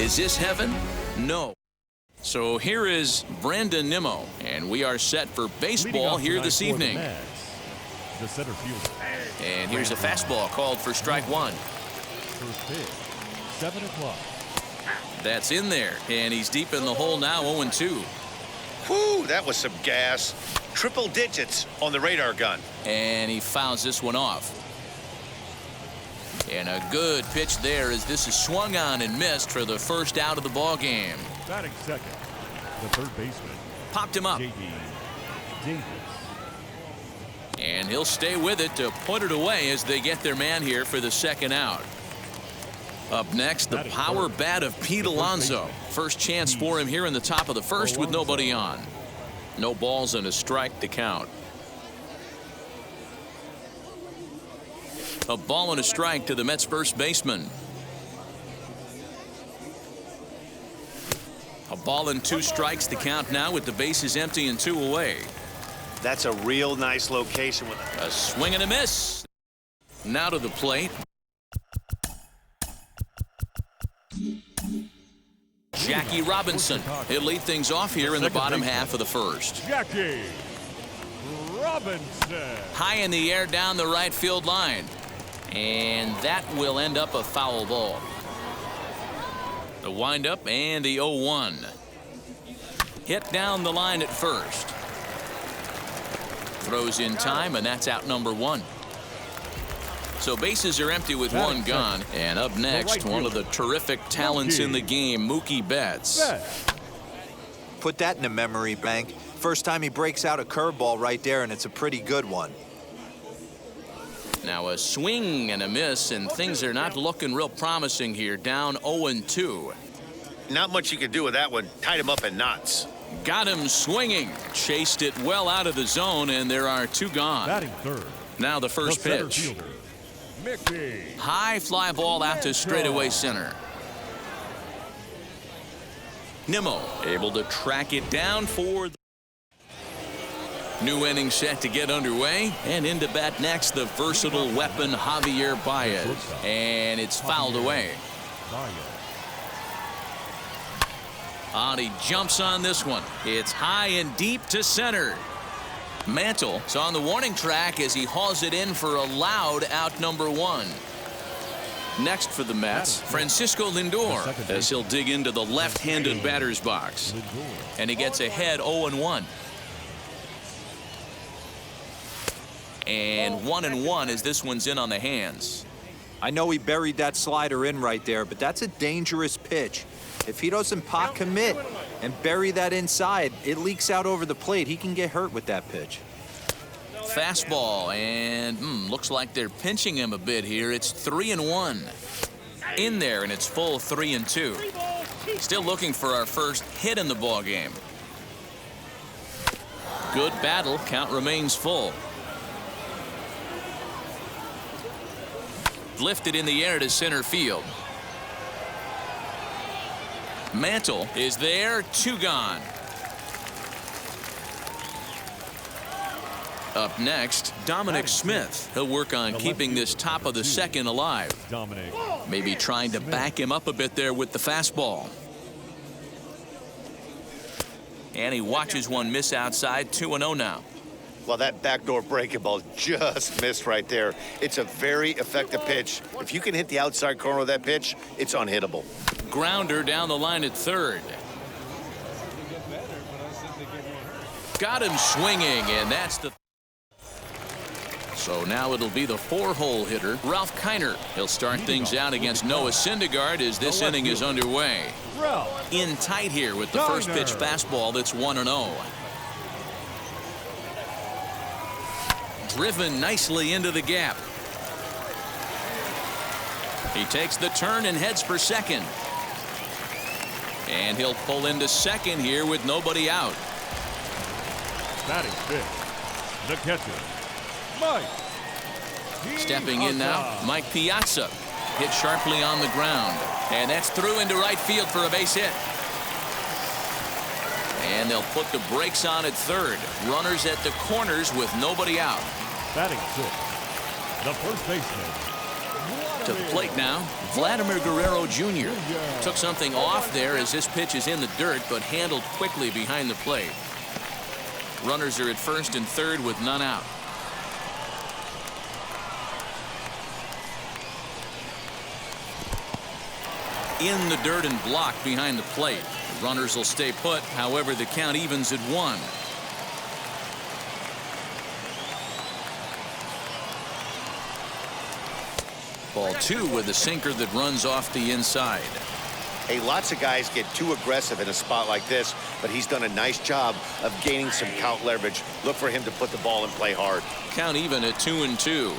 Is this heaven? No. So here is Brandon Nimmo, and we are set for baseball here this evening. The center fielder. And here's a fastball called for strike one. First pitch, 7 o'clock. That's in there, and he's deep in the hole now, 0-2. Whew, that was some gas. Triple digits on the radar gun. And he fouls this one off. And a good pitch there as this is swung on and missed for the first out of the ball game. Batting second, the third baseman. Popped him up. J.D. Davis. And he'll stay with it to put it away as they get their man here for the second out. Up next, the power bat of Pete Alonso. First chance for him here in the top of the first with nobody on. No balls and a strike to count. A ball and a strike to the Mets first baseman. A ball and 2 strikes to count now with the bases empty and 2 away. That's a real nice location with a swing and a miss. Now to the plate. Jackie Robinson. He'll lead things off here in the bottom half of the first. Jackie Robinson. High in the air down the right field line. And that will end up a foul ball. The windup and the 0-1. Hit down the line at first. Throws in time, and that's out number 1. So bases are empty with 1 gone. And up next, one of the terrific talents in the game, Mookie Betts. Put that in a memory bank. First time he breaks out a curveball right there, and it's a pretty good one. Now a swing and a miss, and things are not looking real promising here. Down 0-2. Not much you can do with that one. Tied him up in knots. Got him swinging. Chased it well out of the zone, and there are 2 gone. Batting third. Now the first pitch. Mickey. High fly ball out to straightaway center. Nimmo able to track it down for the new inning set to get underway, and into bat next the versatile weapon Javier Baez, and it's fouled away. He jumps on this one. It's high and deep to center. Mantle is on the warning track as he hauls it in for a loud out number 1. Next for the Mets, Francisco Lindor, as he'll dig into the left-handed batter's box. And he gets ahead 0-1. And 1-1 as this one's in on the hands. I know he buried that slider in right there, but that's a dangerous pitch. If he doesn't pot commit and bury that inside, it leaks out over the plate. He can get hurt with that pitch. Fastball, and looks like they're pinching him a bit here. It's 3-1. In there, and it's full 3-2. Still looking for our first hit in the ball game. Good battle. Count remains full. Lifted in the air to center field. Mantle is there, 2 gone. Up next, Dominic Smith. He'll work on keeping this top of the second alive. Maybe trying to back him up a bit there with the fastball. And he watches one miss outside, 2-0 now. Well, that backdoor breaking ball just missed right there. It's a very effective pitch. If you can hit the outside corner of that pitch, it's unhittable. Grounder down the line at third. Got him swinging, and that's the... So now it'll be the 4-hole hitter, Ralph Kiner. He'll start things out against Noah Syndergaard as this inning is underway. In tight here with the first pitch fastball that's 1-0. Driven nicely into the gap. He takes the turn and heads for second. And he'll pull into second here with nobody out. Batting fifth, the catcher, Mike. Stepping in now, Mike Piazza. Hit sharply on the ground. And that's through into right field for a base hit. And they'll put the brakes on at third. Runners at the corners with nobody out. Batting sixth, the first baseman, To the plate now, Vladimir Guerrero Jr. Took something off there as this pitch is in the dirt, but handled quickly behind the plate. Runners are at first and third with none out. In the dirt and blocked behind the plate. The runners will stay put. However, the count evens at 1. Ball 2 with a sinker that runs off the inside. Hey, lots of guys get too aggressive in a spot like this, but he's done a nice job of gaining some count leverage. Look for him to put the ball and play hard. Count even at 2-2.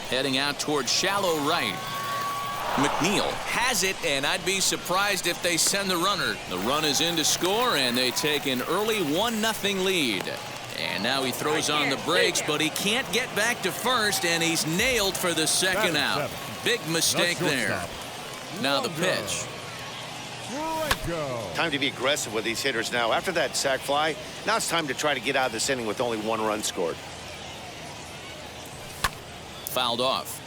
Heading out towards shallow right. McNeil has it, and I'd be surprised if they send the runner. The run is in to score, and they take an early 1-0 lead. And now he throws on the brakes, but he can't get back to first, and he's nailed for the second out. Big mistake there. Now the pitch. Time to be aggressive with these hitters now. After that sac fly, now it's time to try to get out of this inning with only 1 run scored. Fouled off.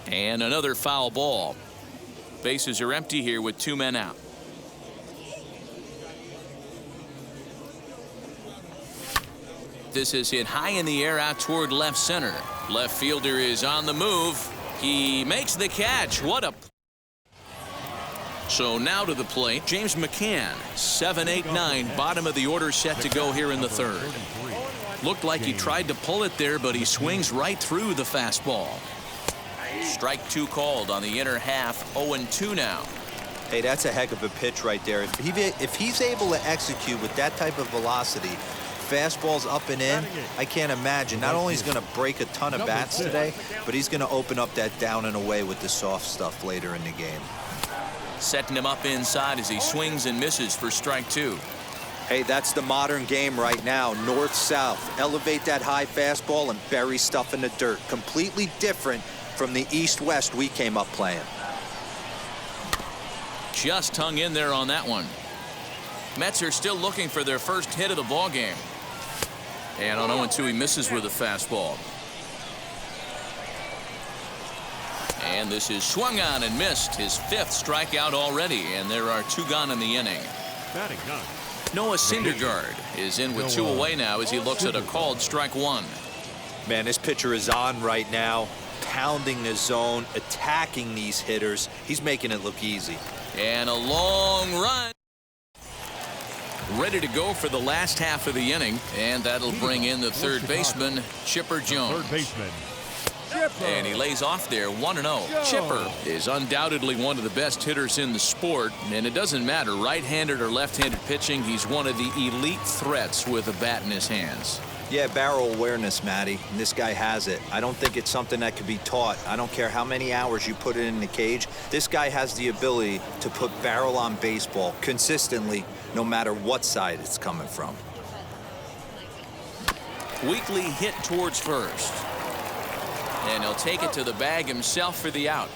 And another foul ball. Bases are empty here with 2 men out. This is hit high in the air out toward left center. Left fielder is on the move. He makes the catch. What a... So now to the plate, James McCann. 7, 8, 9, bottom of the order set to go here in the third. Looked like he tried to pull it there, but he swings right through the fastball. Strike 2 called on the inner half. 0-2 now. Hey, that's a heck of a pitch right there. If he's able to execute with that type of velocity, fastballs up and in, I can't imagine. Not only is he going to break a ton of bats today, but he's going to open up that down and away with the soft stuff later in the game. Setting him up inside as he swings and misses for strike 2. Hey, that's the modern game right now. North-south. Elevate that high fastball and bury stuff in the dirt. Completely different from the east-west we came up playing. Just hung in there on that one. Mets are still looking for their first hit of the ball game. And on 0-2, he misses with a fastball. And this is swung on and missed. His 5th strikeout already, and there are 2 gone in the inning. Batting 9. Noah Syndergaard is in with 2 away now as he looks at a called strike 1. Man, this pitcher is on right now, pounding the zone, attacking these hitters. He's making it look easy. And a long run. Ready to go for the last half of the inning, and that'll bring in the third baseman, Chipper Jones. Third baseman. And he lays off there 1-0. Chipper is undoubtedly one of the best hitters in the sport, and it doesn't matter right-handed or left-handed pitching. He's one of the elite threats with a bat in his hands. Yeah, barrel awareness, Matty. And this guy has it. I don't think it's something that could be taught. I don't care how many hours you put it in the cage. This guy has the ability to put barrel on baseball consistently, no matter what side it's coming from. Weekly hit towards first. And he'll take it to the bag himself for the out.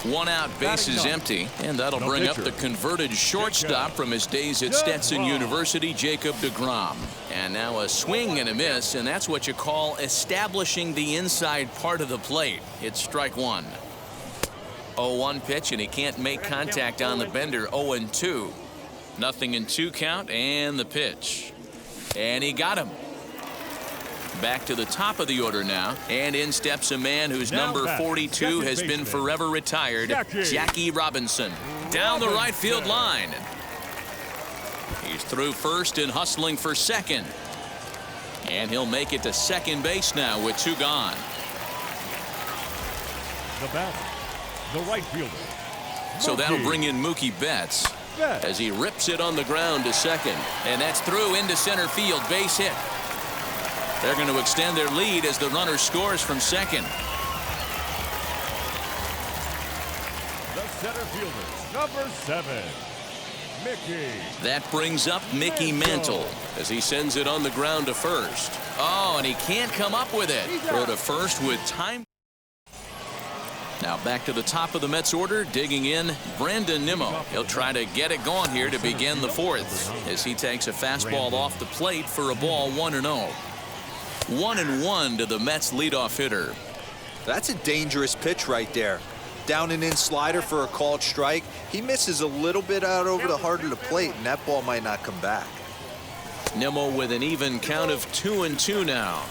1 out, bases empty, and that'll bring up the converted shortstop from his days at Stetson University, Jacob deGrom. And now a swing and a miss, and that's what you call establishing the inside part of the plate. It's strike 1. 0-1 pitch, and he can't make contact on the bender. 0-2. 0-2 count, and the pitch. And he got him. Back to the top of the order now, and in steps a man whose number 42 has been forever retired, Jackie Robinson. Down the right field line. He's through first and hustling for second. And he'll make it to second base now with 2 gone. The batter, the right fielder. So that'll bring in Mookie Betts as he rips it on the ground to second. And that's through into center field, base hit. They're going to extend their lead as the runner scores from second. The center fielder, number 7, Mickey. That brings up Mickey Mantle as he sends it on the ground to first. Oh, and he can't come up with it. Throw to first with time. Now back to the top of the Mets order, digging in, Brandon Nimmo. He'll try to get it going here to begin the fourth as he takes a fastball off the plate for a ball 1-0. 1-1 to the Mets leadoff hitter. That's a dangerous pitch right there. Down and in slider for a called strike. He misses a little bit out over the heart of the plate, and that ball might not come back. Nimmo with an even count of 2-2 now.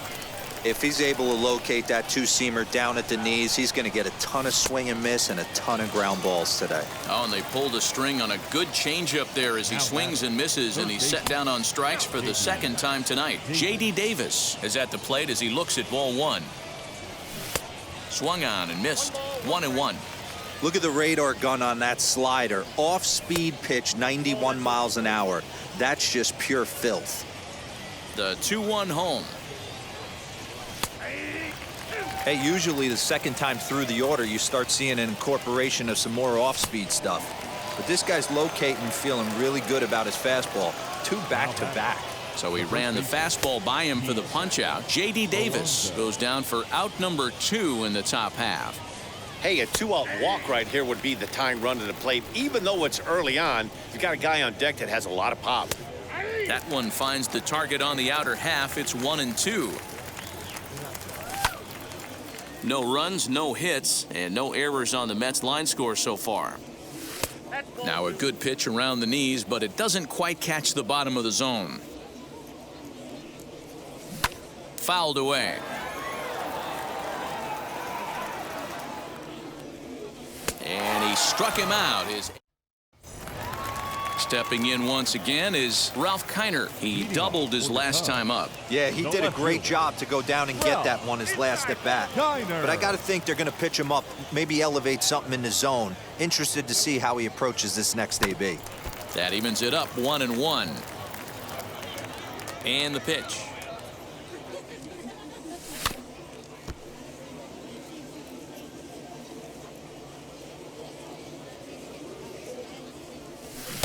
If he's able to locate that two-seamer down at the knees, he's going to get a ton of swing and miss and a ton of ground balls today. Oh, and they pulled a string on a good changeup there as he swings and misses, and he's set down on strikes for the second time tonight. J.D. Davis is at the plate as he looks at ball one. Swung on and missed. 1-1. Look at the radar gun on that slider. Off-speed pitch, 91 miles an hour. That's just pure filth. The 2-1 home. Hey, usually the second time through the order, you start seeing an incorporation of some more off-speed stuff. But this guy's locating, feeling really good about his fastball. 2 back-to-back. So he ran the fastball by him for the punch-out. J.D. Davis goes down for out number 2 in the top half. Hey, a 2-out walk right here would be the tying run to the plate. Even though it's early on, you've got a guy on deck that has a lot of pop. That one finds the target on the outer half. It's 1-2. No runs, no hits, and no errors on the Mets line score so far. Now a good pitch around the knees, but it doesn't quite catch the bottom of the zone. Fouled away. And he struck him out. Stepping in once again is Ralph Kiner. He doubled his last time up. Yeah, he did a great job to go down and get that one his last at bat. But I got to think they're going to pitch him up, maybe elevate something in the zone. Interested to see how he approaches this next AB. That evens it up 1-1. And the pitch.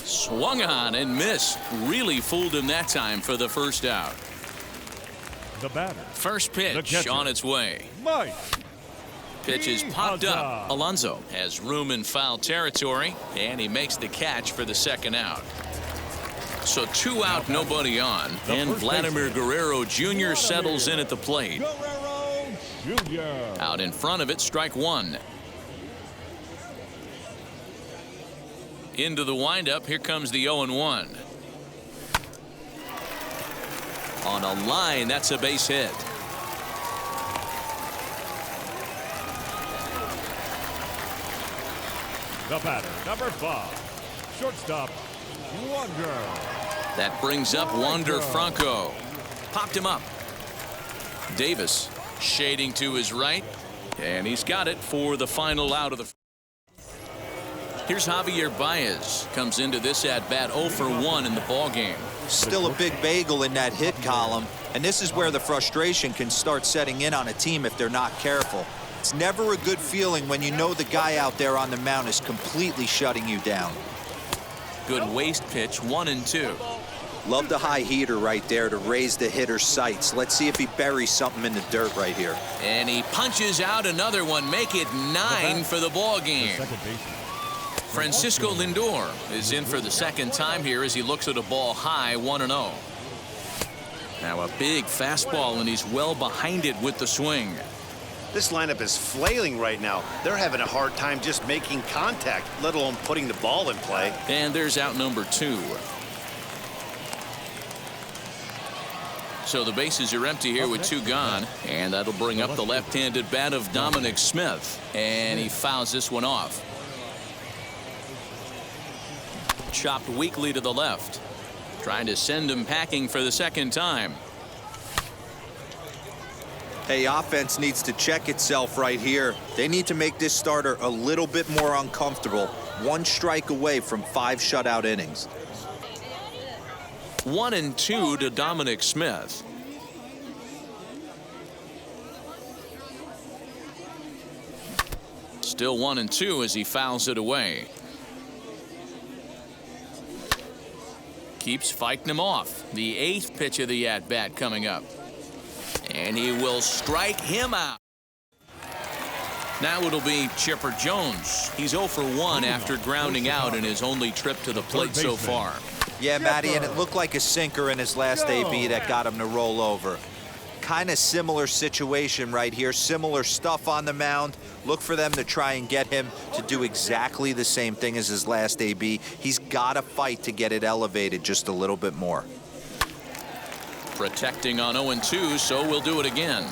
Swung on and missed. Really fooled him that time for the first out. The batter. First pitch on its way. Mike. Pitch is popped up. Alonso has room in foul territory, and he makes the catch for the second out. So 2 out, nobody on, and Vladimir Guerrero Jr. settles in at the plate. Guerrero Jr. Out in front of it, strike 1. Into the windup, here comes the 0-1. On a line, that's a base hit. The batter, number 5, shortstop, Wander. That brings up Wander Franco. Popped him up. Davis shading to his right, and he's got it for the final out of the. Here's Javier Baez. Comes into this at-bat 0 for 1 in the ballgame. Still a big bagel in that hit column, and this is where the frustration can start setting in on a team if they're not careful. It's never a good feeling when you know the guy out there on the mound is completely shutting you down. Good waist pitch, 1-2. Love the high heater right there to raise the hitter's sights. Let's see if he buries something in the dirt right here. And he punches out another one. Make it 9 for the ball game. Francisco Lindor is in for the second time here as he looks at a ball high, 1-0. Now a big fastball, and he's well behind it with the swing. This lineup is flailing right now. They're having a hard time just making contact, let alone putting the ball in play. And there's out number 2. So the bases are empty here with 2 gone, and that'll bring up the left-handed bat of Dominic Smith, and he fouls this one off. Chopped weakly to the left, trying to send him packing for the second time. Hey, offense needs to check itself right here. They need to make this starter a little bit more uncomfortable. 1 strike away from 5 shutout innings. 1-2 to Dominic Smith. Still 1-2 as he fouls it away. Keeps fighting him off. The 8th pitch of the at-bat coming up. And he will strike him out. Now it'll be Chipper Jones. He's 0 for 1 after grounding out in his only trip to the plate so far. Yeah, Matty, and it looked like a sinker in his last AB that got him to roll over. Kind of similar situation right here. Similar stuff on the mound. Look for them to try and get him to do exactly the same thing as his last AB. He's got to fight to get it elevated just a little bit more. Protecting on 0-2, so we'll do it again.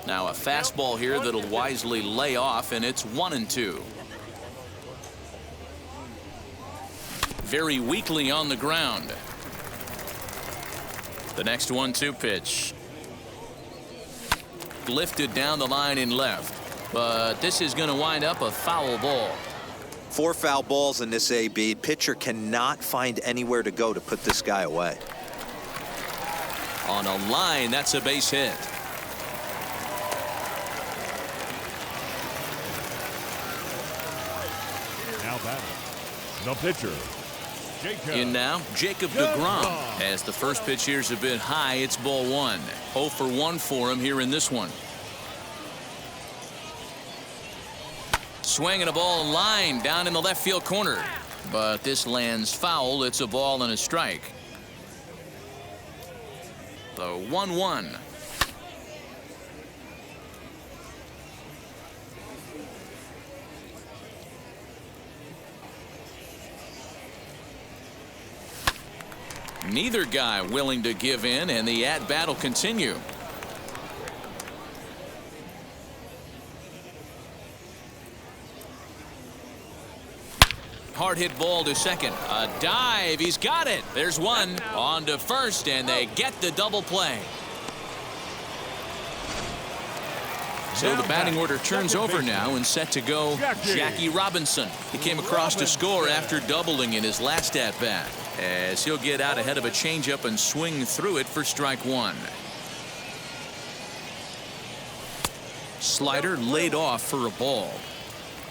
Now a fastball here that'll wisely lay off, and it's 1-2. Very weakly on the ground. The next 1-2 pitch. Lifted down the line in left, but this is going to wind up a foul ball. 4 foul balls in this AB. Pitcher cannot find anywhere to go to put this guy away. On a line, that's a base hit. Now batting, the pitcher, Jacob. In now, Jacob deGrom. As the first pitch here's a bit high, it's ball 1. 0 for 1 for him here in this one. Swinging a ball line down in the left field corner. But this lands foul. It's a ball and a strike. The 1-1. Neither guy willing to give in, and the at-bat will continue. Hard hit ball to second. A dive. He's got it. There's one. On to first, and they get the double play. So the batting order turns over now and set to go Jackie Robinson. He came across to score after doubling in his last at-bat, as he'll get out ahead of a changeup and swing through it for strike 1. Slider laid off for a ball.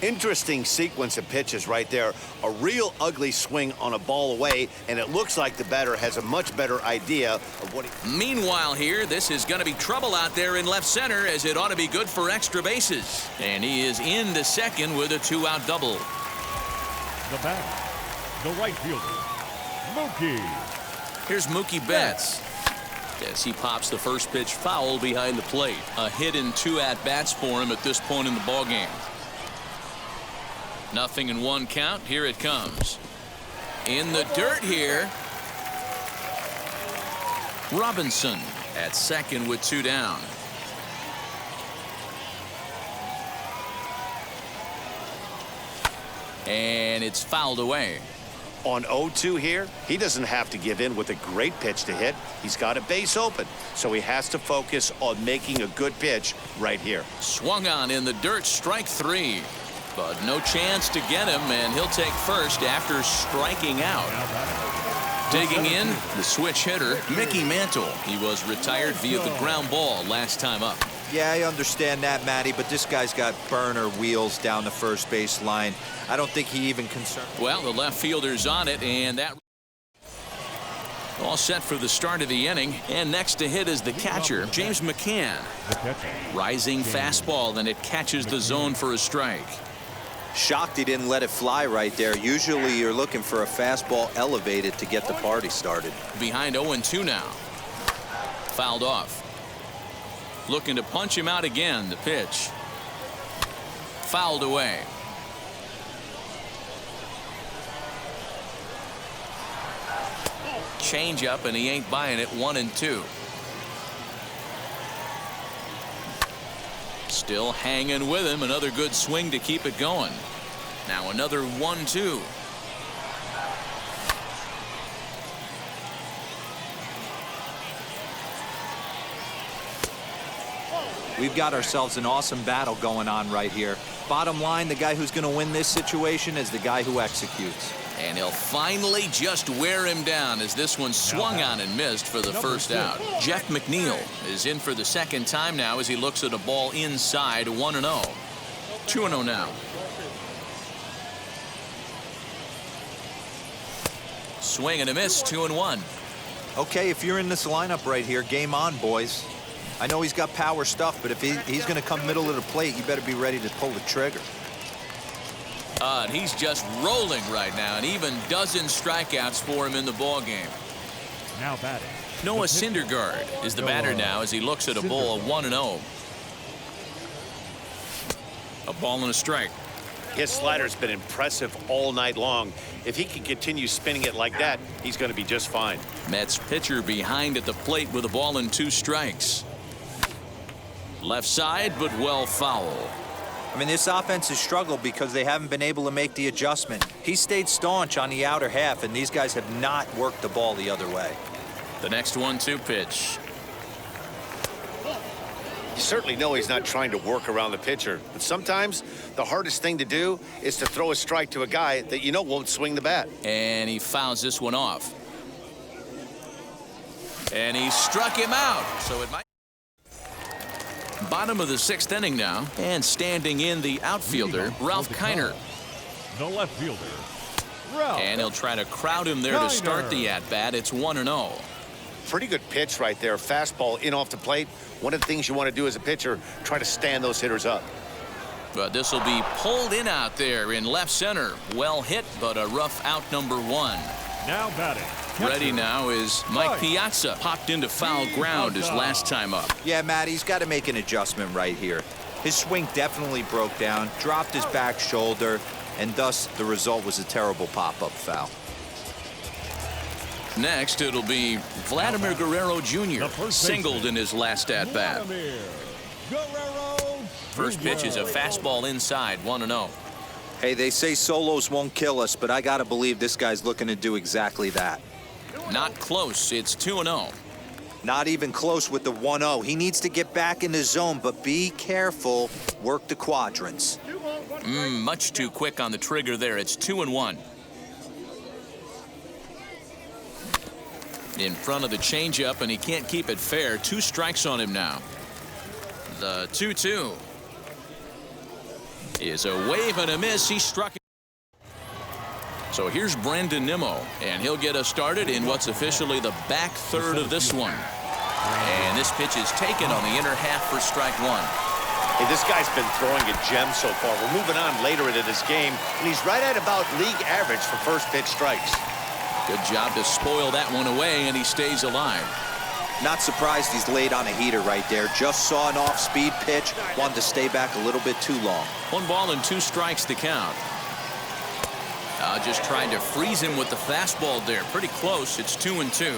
Interesting sequence of pitches right there. A real ugly swing on a ball away, and it looks like the batter has a much better idea of what he... Meanwhile here, this is going to be trouble out there in left center, as it ought to be good for extra bases. And he is into second with a 2-out double. The batter, the right fielder, Mookie. Here's Mookie Betts. As he pops the first pitch foul behind the plate. A hit in 2 at-bats for him at this point in the ballgame. 0-1 count. Here it comes. In the dirt here. Robinson at second with 2 down. And it's fouled away. On 0-2 here, he doesn't have to give in with a great pitch to hit. He's got a base open, so he has to focus on making a good pitch right here. Swung on in the dirt, strike 3. But no chance to get him, and he'll take first after striking out. Digging in, the switch hitter, Mickey Mantle. He was retired via the ground ball last time up. Yeah, I understand that, Matty, but this guy's got burner wheels down the first base line. I don't think he even concerned. Well, the left fielder's on it, and that all set for the start of the inning. And next to hit is the catcher, James McCann. Rising fastball, and it catches the zone for a strike. Shocked he didn't let it fly right there. Usually you're looking for a fastball elevated to get the party started. Behind 0-2 now. Fouled off. Looking to punch him out again. The pitch. Fouled away. Change up, and he ain't buying it. 1-2. Still hanging with him. Another good swing to keep it going. Now another 1-2. We've got ourselves an awesome battle going on right here. Bottom line, the guy who's going to win this situation is the guy who executes. And he'll finally just wear him down, as this one swung on and missed for the first out. Jeff McNeil is in for the second time now as he looks at a ball inside. 1-0. 2-0 now. Swing and a miss. 2-1. Okay, if you're in this lineup right here, game on, boys. I know he's got power stuff, but if he's going to come middle of the plate, you better be ready to pull the trigger. And he's just rolling right now, and even dozen strikeouts for him in the ball game. Now batting. Noah Syndergaard is the batter now as he looks at a ball of 1-0. A ball and a strike. His slider's been impressive all night long. If he can continue spinning it like that, he's going to be just fine. Mets pitcher behind at the plate with a ball and 2 strikes. Left side, but well foul. I mean, this offense has struggled because they haven't been able to make the adjustment. He stayed staunch on the outer half, and these guys have not worked the ball the other way. The next 1-2 pitch. You certainly know he's not trying to work around the pitcher, but sometimes the hardest thing to do is to throw a strike to a guy that you know won't swing the bat. And he fouls this one off. And he struck him out, so it might. Bottom of the 6th inning now, and standing in the outfielder, Ralph Kiner. The left fielder, Ralph. And he'll try to crowd him there to start the at-bat. It's 1-0. Pretty good pitch right there. Fastball in off the plate. One of the things you want to do as a pitcher, try to stand those hitters up. But this will be pulled in out there in left center. Well hit, but a rough out number 1. Now batting. Ready now is Mike Piazza. Popped into foul ground his last time up. Yeah, Matt, he's got to make an adjustment right here. His swing definitely broke down, dropped his back shoulder, and thus the result was a terrible pop-up foul. Next, it'll be Vladimir Guerrero Jr. Singled in his last at-bat. First pitch is a fastball inside, 1-0. Hey, they say solos won't kill us, but I got to believe this guy's looking to do exactly that. Not close. It's 2-0. Not even close with the 1-0. He needs to get back in the zone, but be careful. Work the quadrants. Much too quick on the trigger there. It's 2-1. In front of the changeup, and he can't keep it fair. 2 strikes on him now. The 2-2 is a wave and a miss. He struck. So here's Brandon Nimmo, and he'll get us started in what's officially the back third of this one. And this pitch is taken on the inner half for strike 1. Hey, this guy's been throwing a gem so far. We're moving on later into this game, and he's right at about league average for first pitch strikes. Good job to spoil that one away, and he stays alive. Not surprised he's laid on a heater right there. Just saw an off-speed pitch. Wanted to stay back a little bit too long. 1 ball and 2 strikes to count. Just trying to freeze him with the fastball there. Pretty close. It's 2-2.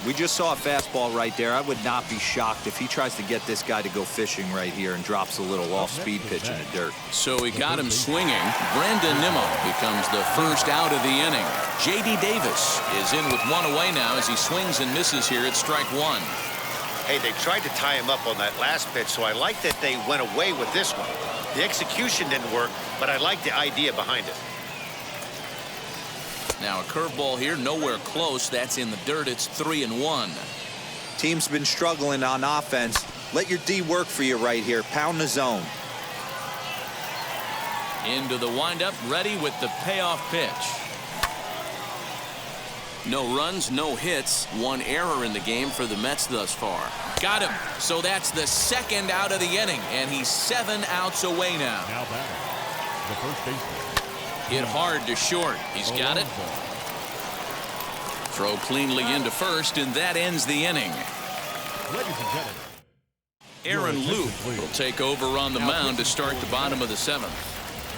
We just saw a fastball right there. I would not be shocked if he tries to get this guy to go fishing right here and drops a little off-speed pitch in the dirt. So he got him swinging. Brandon Nimmo becomes the first out of the inning. J.D. Davis is in with 1 away now as he swings and misses here at strike 1. Hey, they tried to tie him up on that last pitch, so I like that they went away with this one. The execution didn't work, but I like the idea behind it. Now a curveball here, nowhere close. That's in the dirt. It's 3-1. Team's been struggling on offense. Let your D work for you right here. Pound the zone. Into the windup, ready with the payoff pitch. No runs, no hits. 1 error in the game for the Mets thus far. Got him. So that's the 2nd out of the inning, and he's 7 outs away now. Now batting. The first baseman. Hit hard to short. He's got it. Throw cleanly into first, and that ends the inning. Ladies and gentlemen, Aaron Loup will take over on the mound to start the bottom of the 7th.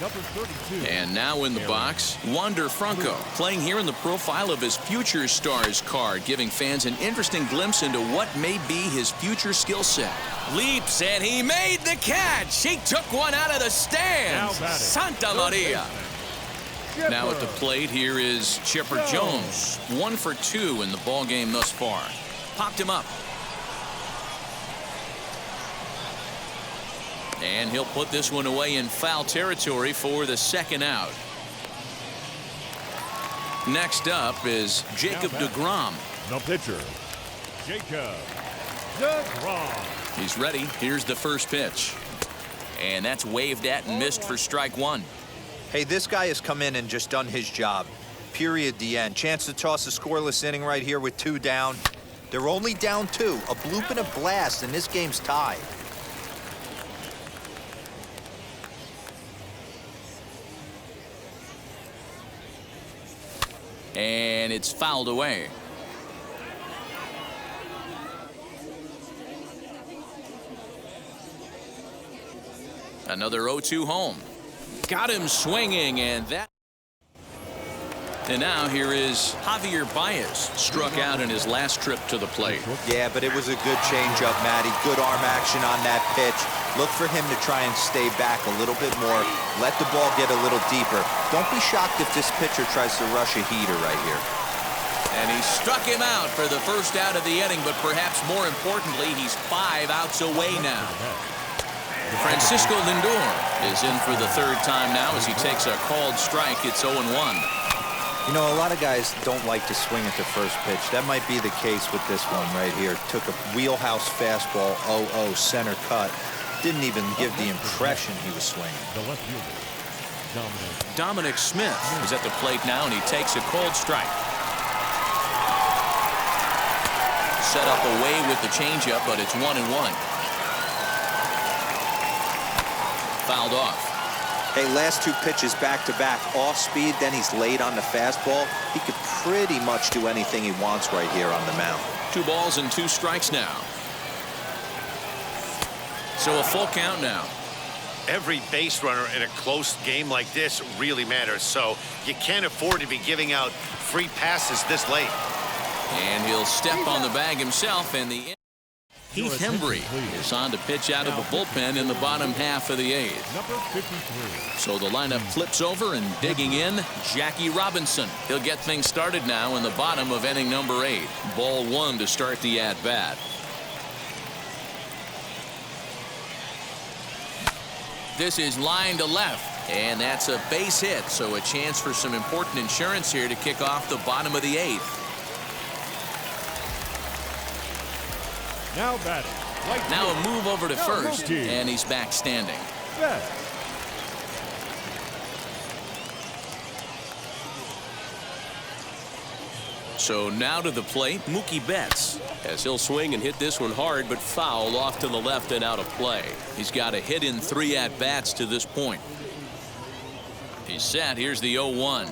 number 32. And now in the box, Wander Franco, playing here in the profile of his Future Stars card, giving fans an interesting glimpse into what may be his future skill set. Leaps, and he made the catch. He took one out of the stands. Santa Maria. Now at the plate, here is Chipper Jones. 1 for 2 in the ball game thus far. Popped him up. And he'll put this one away in foul territory for the 2nd out. Next up is Jacob deGrom. The pitcher, Jacob deGrom. He's ready. Here's the first pitch. And that's waved at and missed for strike 1. Hey, this guy has come in and just done his job. period, the end. Chance to toss a scoreless inning right here with 2 down. They're only down 2. A bloop and a blast, and this game's tied. And it's fouled away. Another 0-2 home. Got him swinging, and that. And now here is Javier Baez, struck out in his last trip to the plate. Yeah, but it was a good changeup, Matty. Good arm action on that pitch. Look for him to try and stay back a little bit more. Let the ball get a little deeper. Don't be shocked if this pitcher tries to rush a heater right here. And he struck him out for the first out of the inning, but perhaps more importantly, he's 5 outs away now. Francisco Lindor is in for the 3rd time now as he takes a called strike. It's 0-1. You know, a lot of guys don't like to swing at the first pitch. That might be the case with this one right here. Took a wheelhouse fastball, 0-0, center cut. Didn't even give the impression he was swinging. The left fielder, Dominic Smith is at the plate now, and he takes a called strike. Set up away with the changeup, but it's 1-1. Fouled off. Hey, last 2 pitches back-to-back, off speed, then he's late on the fastball. He could pretty much do anything he wants right here on the mound. 2 balls and 2 strikes now. So a full count now. Every base runner in a close game like this really matters, so you can't afford to be giving out free passes this late. And he'll step on the bag himself, and the Heath Hembree is on to pitch out of the bullpen in the bottom half of the 8th. number 53. So the lineup flips over, and digging in, Jackie Robinson. He'll get things started now in the bottom of inning number 8. Ball 1 to start the at-bat. This is line to left, and that's a base hit, so a chance for some important insurance here to kick off the bottom of the 8th. Now batting. Right Now a field. move over to first, Mookie. and he's back standing. Betts. So now to the plate, Mookie Betts, as he'll swing and hit this one hard, but foul off to the left and out of play. He's got a hit in 3 at-bats to this point. He's set. Here's the 0-1.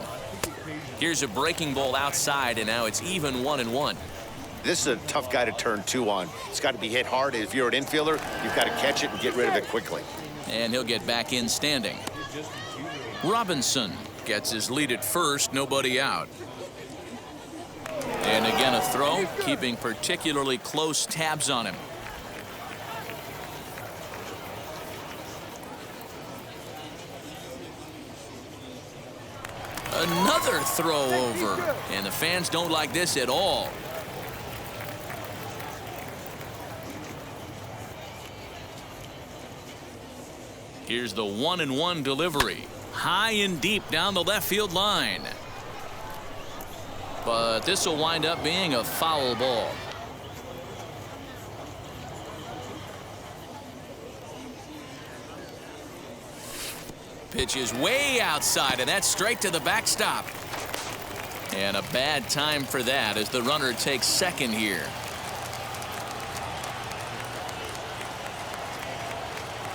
Here's a breaking ball outside, and now it's even 1-1. This is a tough guy to turn 2 on. It's got to be hit hard. If you're an infielder, you've got to catch it and get rid of it quickly. And he'll get back in standing. Robinson gets his lead at first, nobody out. And again a throw, keeping particularly close tabs on him. Another throw over, and the fans don't like this at all. Here's the 1-1 delivery. High and deep down the left field line. But this will wind up being a foul ball. Pitch is way outside, and that's straight to the backstop. And a bad time for that as the runner takes second here.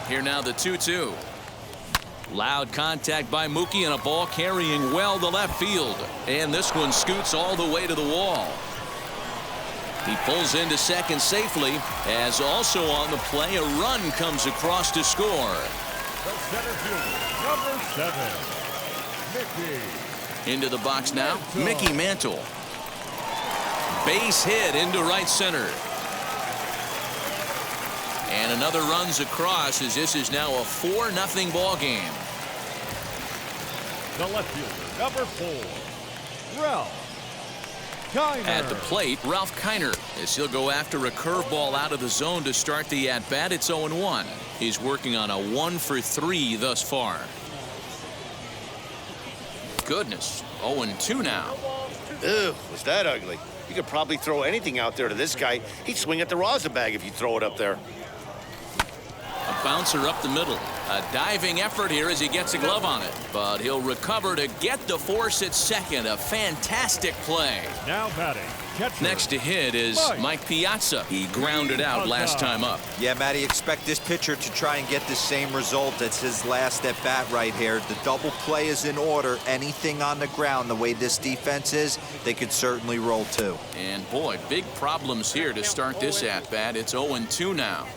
Here now the 2-2. Loud contact by Mookie, and a ball carrying well to left field. And this one scoots all the way to the wall. He pulls into second safely, as also on the play a run comes across to score. The center fielder, number 7, Mickey. Into the box now, Mickey Mantle. Base hit into right center. And another runs across, as this is now a 4-0 ball game. The left fielder, number 4, Ralph Kiner. At the plate, Ralph Kiner, as he'll go after a curveball out of the zone to start the at-bat. It's 0-1. He's working on a 1-for-3 thus far. Goodness, 0-2 now. Ew, was that ugly? You could probably throw anything out there to this guy. He'd swing at the rosin bag if you throw it up there. A bouncer up the middle. A diving effort here as he gets a glove on it. But he'll recover to get the force at second. A fantastic play. Now batting. Catcher. Next to hit is Mike Piazza. He grounded out last time up. Yeah, Matty, expect this pitcher to try and get the same result. That's his last at bat right here. The double play is in order. Anything on the ground, the way this defense is, they could certainly roll too. And boy, big problems here to start this at bat. It's 0-2 now.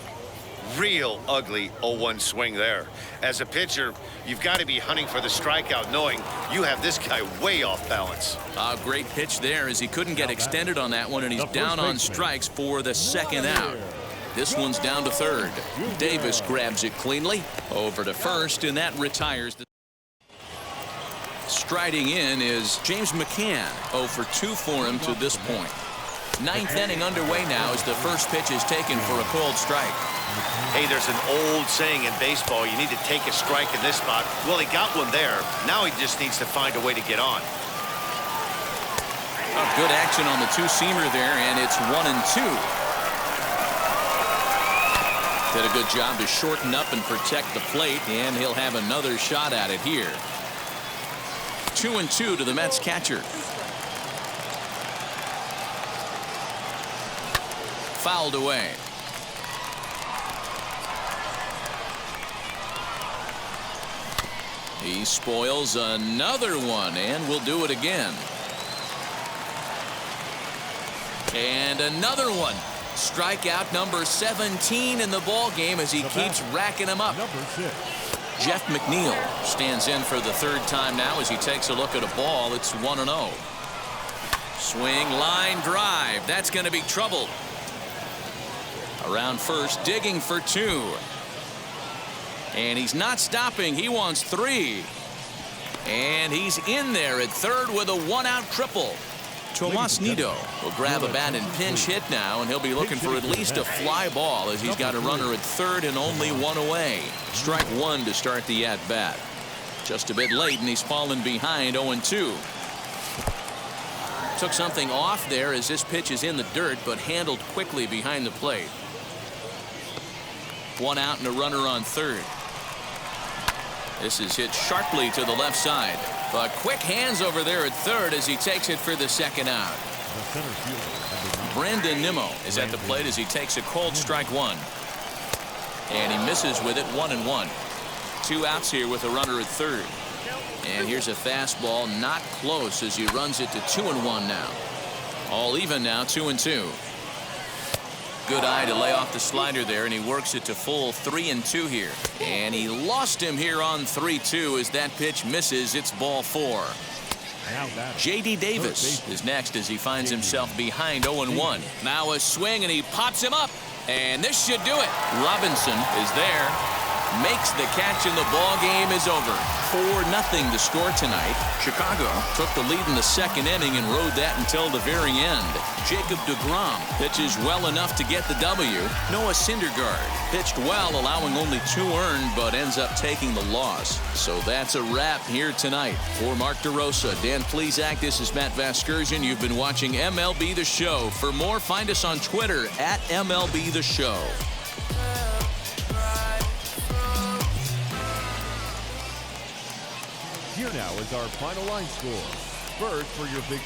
Real ugly 0-1 swing there. As a pitcher, you've got to be hunting for the strikeout, knowing you have this guy way off balance. A great pitch there as he couldn't get extended on that one, and he's down on strikes for the second out. This one's down to third. Davis grabs it cleanly over to first, and that retires. Striding in is James McCann. 0 for 2 for him to this point. Ninth inning underway now as the first pitch is taken for a called strike. Hey, there's an old saying in baseball, you need to take a strike in this spot. Well, he got one there. Now he just needs to find a way to get on. Oh, good action on the two-seamer there, and it's 1-2. Did a good job to shorten up and protect the plate, and he'll have another shot at it here. 2-2 to the Mets catcher. Fouled away. He spoils another one, and will do it again. And another one. Strikeout number 17 in the ball game as he keeps racking them up. Number 6. Jeff McNeil stands in for the third time now as he takes a look at a ball. It's 1-0. Swing, line drive. That's going to be trouble. Around first, digging for 2. And he's not stopping. He wants 3. And he's in there at third with a 1-out triple. Tomas Nido will grab a bat and pinch hit now, and he'll be looking for at least a fly ball as he's got a runner at third and only 1 away. Strike 1 to start the at-bat. Just a bit late, and he's fallen behind 0-2. Took something off there as this pitch is in the dirt, but handled quickly behind the plate. 1 out and a runner on third. This is hit sharply to the left side. But quick hands over there at third as he takes it for the second out. Brandon Nimmo is at the plate as he takes a cold strike 1. And he misses with it. 1-1. 2 outs here with a runner at third. And here's a fastball not close as he runs it to 2-1 now. All even now, 2-2. Good eye to lay off the slider there, and he works it to full 3-2 here. And he lost him here on 3-2 as that pitch misses. It's ball 4. J.D. Davis is next as he finds himself behind 0-1. Now a swing, and he pops him up. And this should do it. Robinson is there. Makes the catch, and the ball game is over. 4-0 the score tonight. Chicago took the lead in the second inning and rode that until the very end. Jacob deGrom pitches well enough to get the W. Noah Syndergaard pitched well, allowing only 2 earned, but ends up taking the loss. So that's a wrap here tonight. For Mark DeRosa, Dan Plesac, this is Matt Vasgersian. You've been watching MLB The Show. For more, find us on Twitter at MLB The Show. Here now is our final line score. Bird for your big